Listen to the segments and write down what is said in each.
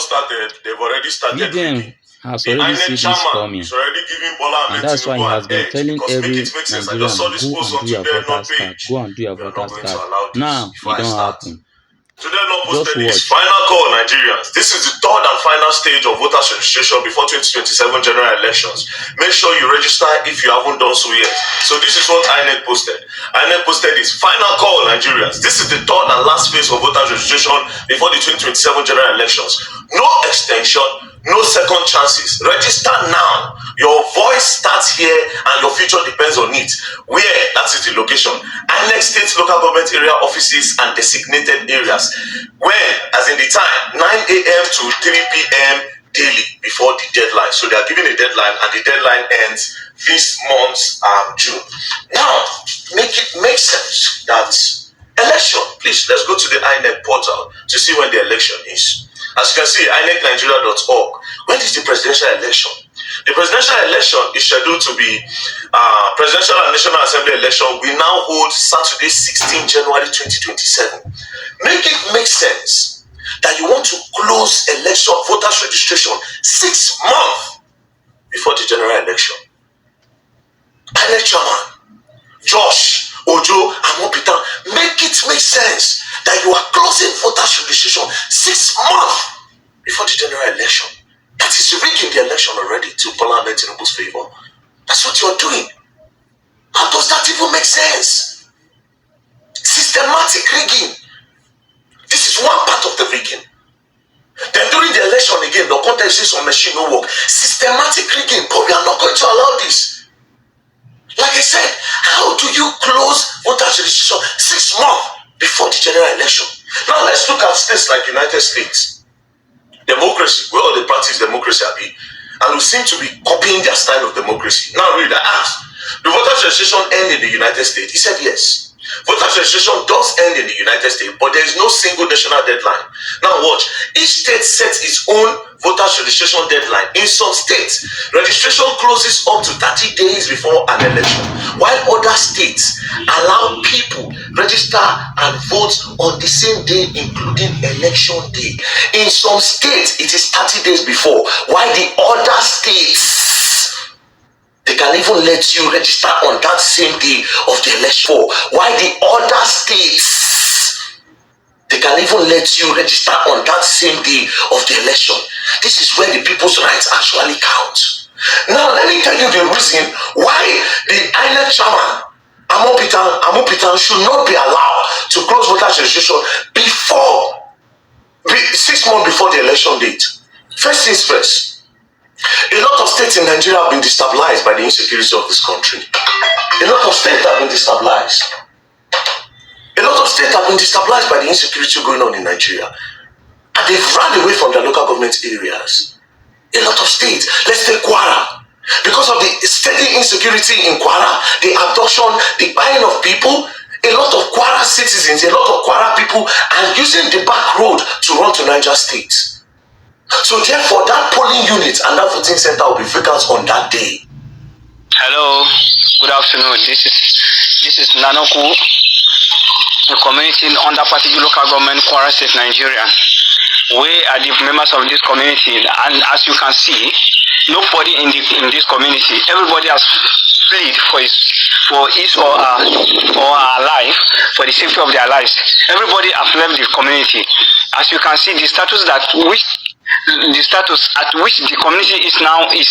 started. They've already started. Medium has already seen this coming, and that's why he has been telling every Nigerian, go and do your voters card, go and do your voters card. Now it don't happen. Just watch. Final call, Nigerians. This is the third and final stage of voters registration before 2027 general elections. Make sure you register if you haven't done so yet. So this is what INEC posted. INEC posted this final call, Nigerians. This is the third and last phase of voters registration before the 2027 general elections. No extension, no second chances. Register now. Your voice starts here and your future depends on it. Where? That is the location. INEC state local government area offices and designated areas. When? As in the time, 9 a.m. to 3 p.m. daily before the deadline. So they are giving a deadline and the deadline ends this month, June. Now, make it make sense that election, please, let's go to the INEC portal to see when the election is. As you can see, INECNigeria.org. When is the presidential election? The presidential election is scheduled to be presidential and national assembly election will now hold Saturday, 16 January 2027. Make it make sense that you want to close election voters registration 6 months before the general election. INEC chairman Josh Ojo Amopitan, make it make sense that you are closing voters registration 6 months before the general election. That is rigging the election already to Parliament in Tinubu's favor. That's what you're doing. How does that even make sense? Systematic rigging. This is one part of the rigging. Then during the election again, the contest is on machine no work. Systematic rigging, but we are not going to allow this. Like I said, how do you close voters registration 6 months before the general election? Now let's look at states like United States. Democracy, where all they practice democracy, and we seem to be copying their style of democracy. Now read, I asked, do voters registration end in the United States? He said yes. Voters registration does end in the United States, but there is no single national deadline. Now watch, each state sets its own voters registration deadline. In some states, registration closes up to 30 days before an election, while other states allow people register and vote on the same day, including election day. In some states, it is 30 days before, while the other states, they can even let you register on that same day of the election. While the other states, they can even let you register on that same day of the election. This is where the people's rights actually count. Now, let me tell you the reason why the INEC chairman, Amopitan, should not be allowed to close voters registration before 6 months before the election date. First things first. A lot of states in Nigeria have been destabilized by the insecurity of this country. A lot of states have been destabilized. A lot of states have been destabilized by the insecurity going on in Nigeria. And they've run away from their local government areas. A lot of states, let's take Kwara. Because of the steady insecurity in Kwara, the abduction, the buying of people, a lot of Kwara citizens, a lot of Kwara people are using the back road to run to Niger State. So therefore, that polling unit and that voting center will be vacant on that day. Hello, good afternoon. This is Nanoku, a community under Patigi local government, Kwara State, Nigeria. We are the members of this community, and as you can see, nobody in this community, everybody has fled for his or her life, for the safety of their lives. Everybody has left the community. As you can see, the status at which the community is now is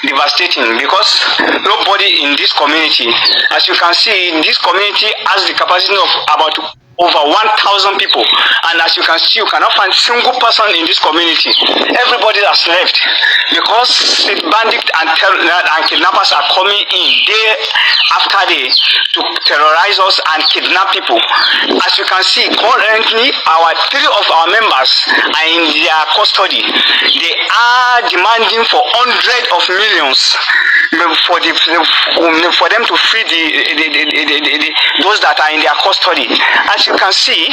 devastating, because nobody in this community, as you can see, this community has the capacity of about over 1,000 people, and as you can see, you cannot find a single person in this community. Everybody has left because the bandits and kidnappers are coming in day after day to terrorize us and kidnap people. As you can see, currently, 3 of our members are in their custody. They are demanding for hundreds of millions. for them to free those that are in their custody. As you can see,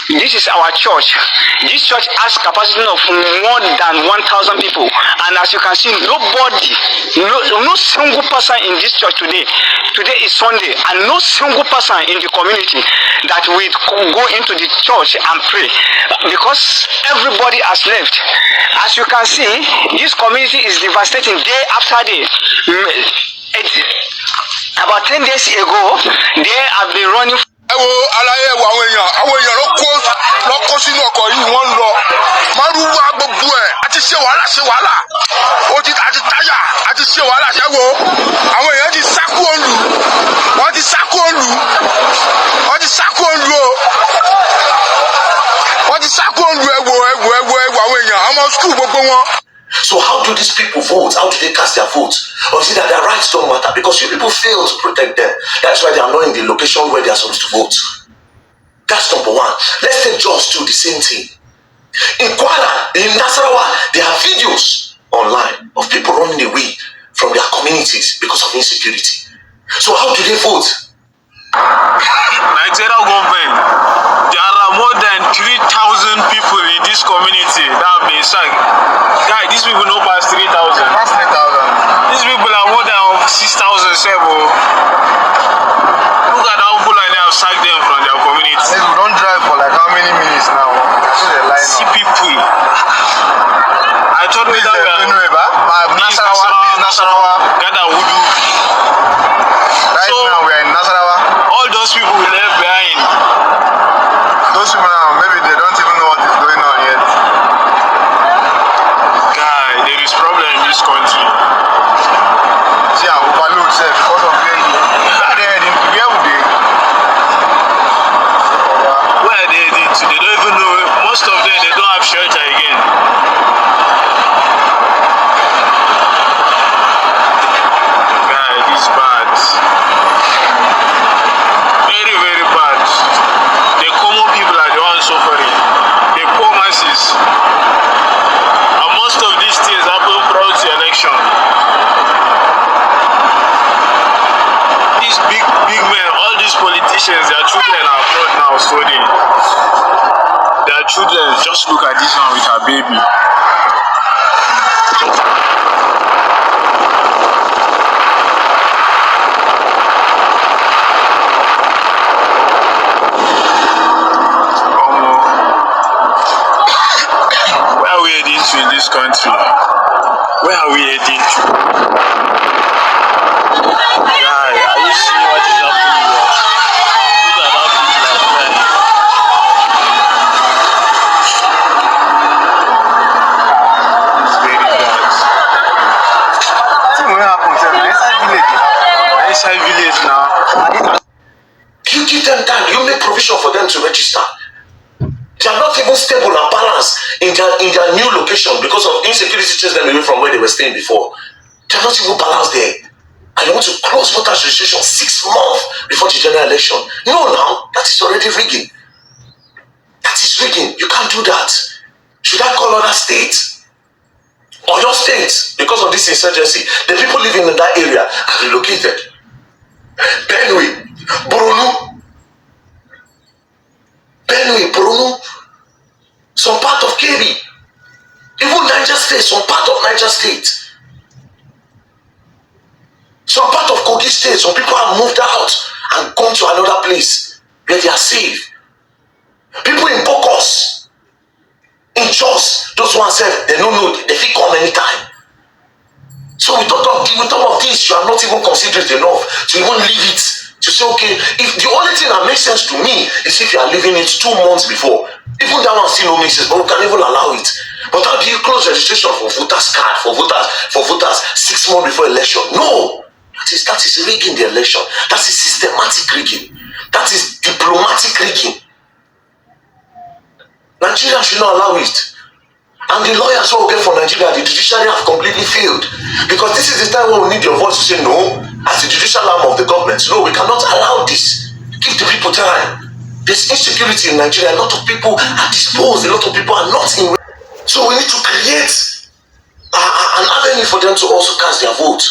this is our church. This church has capacity of more than 1,000 people, and as you can see, nobody, no single person in this church today is Sunday, and no single person in the community that will go into the church and pray, because everybody has left. As you can see, this community is devastating day after day. About 10 days ago, they have been running. Àwọn èèyàn ló kó sínú ọkọ̀ yìí, wọ́n lọ márùwá gbogbo ẹ̀ àti ṣe wàhálà àti táyà àti ṣe wàhálà ṣẹ́wó. Àwọn èèyàn ti sákú òǹlù, wọ́n ti sákú òǹlù o, wọ́n ti sákú òǹlù ẹ̀wò àwọn èèyàn ọmọ skul gbogbo wọn. So how do these people vote? How do they cast their vote? Or is it that their rights don't matter because you people fail to protect them? That's why they are not in the location where they are supposed to vote. That's number one. Let's take Jos to the same thing. In Kuala, in Nasarawa, there are videos online of people running away from their communities because of insecurity. So how do they vote? Nigeria government, there are more than 3,000 people in this community that have been sacked. Guy, these people no pass 3,000. Pass 3,000. These people are more than 6,000. Look at how people like they have sacked them from their community. We don't drive for like how many minutes now? See people. I thought we that Nasarawa. Gada Wudu. Right so, now we are in Nasarawa. All those people we left behind. Those people now, maybe they don't even know what is going on yet. Guy, there is problem in this country. See, I overload self because of where they heading to. Where would they? Where are they heading to? They don't even know. Most of them, they don't have shelter again. Guy, this is bad. Very, very bad. The common people are the ones suffering. The poor masses. And most of these things happen prior to election. These big men, all these politicians, their children are abroad now studying. Their children, just look at this one with her baby. Where are we heading to in this country? Where are we heading to? Guy, are you seeing what is happening here? Look at how people are crying. It's very bad. See what happens inside village Inside village now. You give them time, you make provision for them to register. They are not even stable and balanced in their new location because of insecurity chasing them away from where they were staying before. They are not even balanced there. And you want to close voter registration 6 months before the general election. No, now, that is already rigging. That is rigging. You can't do that. Should I call other states? Or your states, because of this insurgency, the people living in that area are relocated. Benue, Borno, some part of Kebbi, even Niger State, some part of Niger State, some part of Kogi State. Some people have moved out and gone to another place where they are safe. People in Bokos, in Jos, those ones said they don't know, they fit come anytime. So with all of this, you are not even considerate enough to even leave it. To say, okay, if the only thing that makes sense to me is if you are leaving it 2 months before. Even that one still no makes sense, but we can even allow it. But how do you close registration for voters card for voters 6 months before election? No, that is rigging the election. That is systematic rigging. That is diplomatic rigging. Nigeria should not allow it. And the lawyers who get from Nigeria, the judiciary have completely failed. Because this is the time when we need your voice to say no, as the judicial arm of the government. No, we cannot allow this. Give the people time. There's insecurity in Nigeria. A lot of people are disposed. A lot of people are not in. So we need to create an avenue for them to also cast their vote.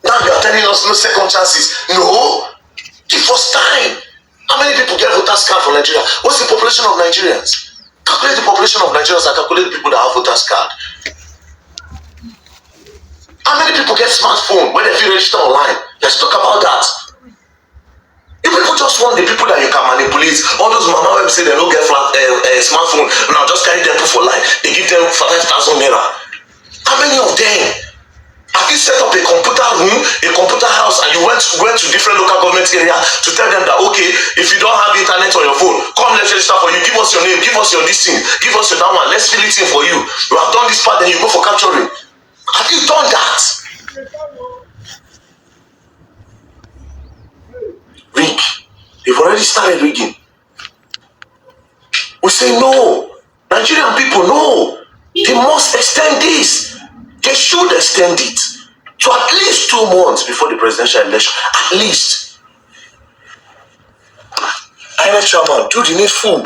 Now you are telling us no second chances. No, the first time. How many people get voters card from Nigeria? What's the population of Nigerians? Calculate the population of Nigerians and calculate the people that have voters card. How many people get smartphone when they feel register online? Let's talk about that. You people just want the people that you can manipulate. All those mama who say they don't get smartphone, now just carry them for life. They give them 5,000 naira. How many of them? Have you set up a computer room, a computer house, and you went to different local government area to tell them that, okay, if you don't have internet on your phone, come let's register for you. Give us your name, give us your listing, give us your that one. Let's fill it in for you. You have done this part, then you go for capturing. Have you done that? Rig. They've already started rigging. We say no. Nigerian people, no. They must extend this. They should extend it to at least 2 months before the presidential election. At least. INEC chairman, do the needful.